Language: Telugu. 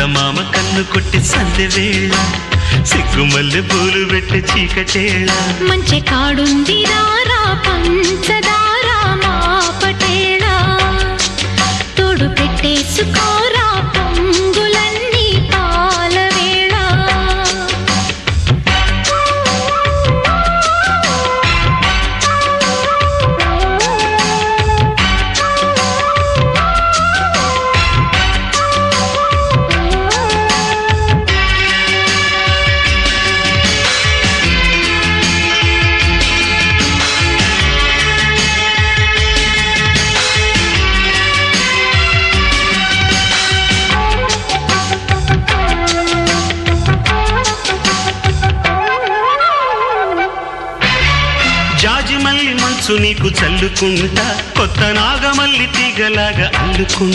చందమామ కన్ను కొట్టి సందె వేళ సిగ్గుమల్లె పూలు పెట్టి చీకటేళ మంచి కాడుంది రారా పంచదారా మా పటేళ తోడు పెట్టేసుకోరా పొంగులన్నీ పాల వేళ జాజి మల్లి మంచు నీకు చల్లుకుంటా కొత్త నాగమల్లి తీగలాగా అల్లుకుంటా